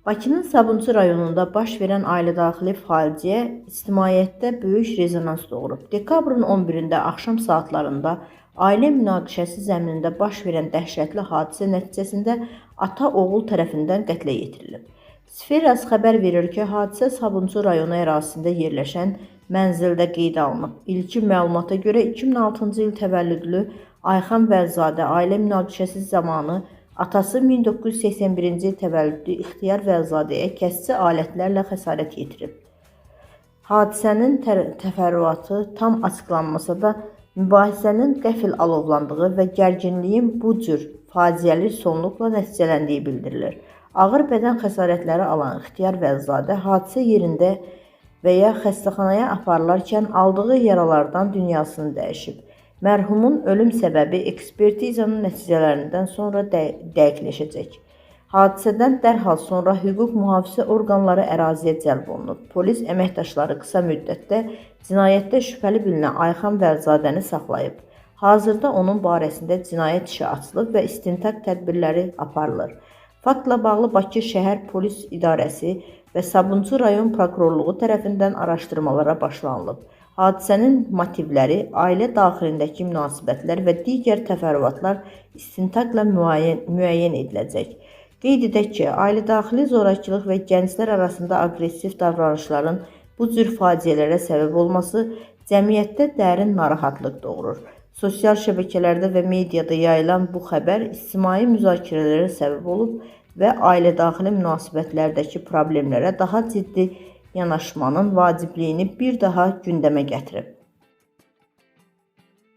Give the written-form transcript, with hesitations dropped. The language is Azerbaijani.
Bakının Sabunçu rayonunda baş verən ailədaxili faciə ictimaiyyətdə böyük rezonans doğurub. Dekabrın 11-də axşam saatlarında ailə münaqişəsi zəminində baş verən dəhşətli hadisə nəticəsində ata-oğul tərəfindən qətlə yetirilib. Sferas xəbər verir ki, hadisə Sabunçu rayonu ərazisində yerləşən mənzildə qeydə alınıb. İlkin məlumata görə 2006-cı il təvəllüdlü Ayxan Vəlzadə ailə münaqişəsi zamanı atası 1981-ci il təvəllüdlü İxtiyar Vəlzadəyə kəsici alətlərlə xəsarət yetirib. Hadisənin təfərrüatı tam açıqlanmasa da, mübahisənin qəfil alovlandığı və gərginliyin bu cür faciəli sonluqla nəticələndiyi bildirilir. Ağır bədən xəsarətləri alan İxtiyar Vəlzadə hadisə yerində və ya xəstəxanaya aparılarkən aldığı yaralardan dünyasını dəyişib. Mərhumun ölüm səbəbi ekspertizanın nəticələrindən sonra dəqiqləşəcək. Hadisədən dərhal sonra hüquq mühafizə orqanları əraziyə cəlb olunub. Polis əməkdaşları qısa müddətdə cinayətdə şübhəli bilinən Ayxan Vəlzadəni saxlayıb. Hazırda onun barəsində cinayət işi açılıb və istintaq tədbirləri aparılır. Faktla bağlı Bakı şəhər polis idarəsi və Sabunçu rayon prokurorluğu tərəfindən araşdırmalara başlanılıb. Hadisənin motivləri, ailə daxilindəki münasibətlər və digər təfərrüatlar istintaqla müəyyən ediləcək. Qeyd edək ki, ailədaxili zorakılıq və gənclər arasında aqressiv davranışların bu cür faciələrə səbəb olması cəmiyyətdə dərin narahatlıq doğurur. Sosial şəbəkələrdə və mediada yayılan bu xəbər ictimai müzakirələrə səbəb olub və ailədaxili münasibətlərdəki problemlərə daha ciddi yanaşmanın vacibliyini bir daha gündəmə gətirib.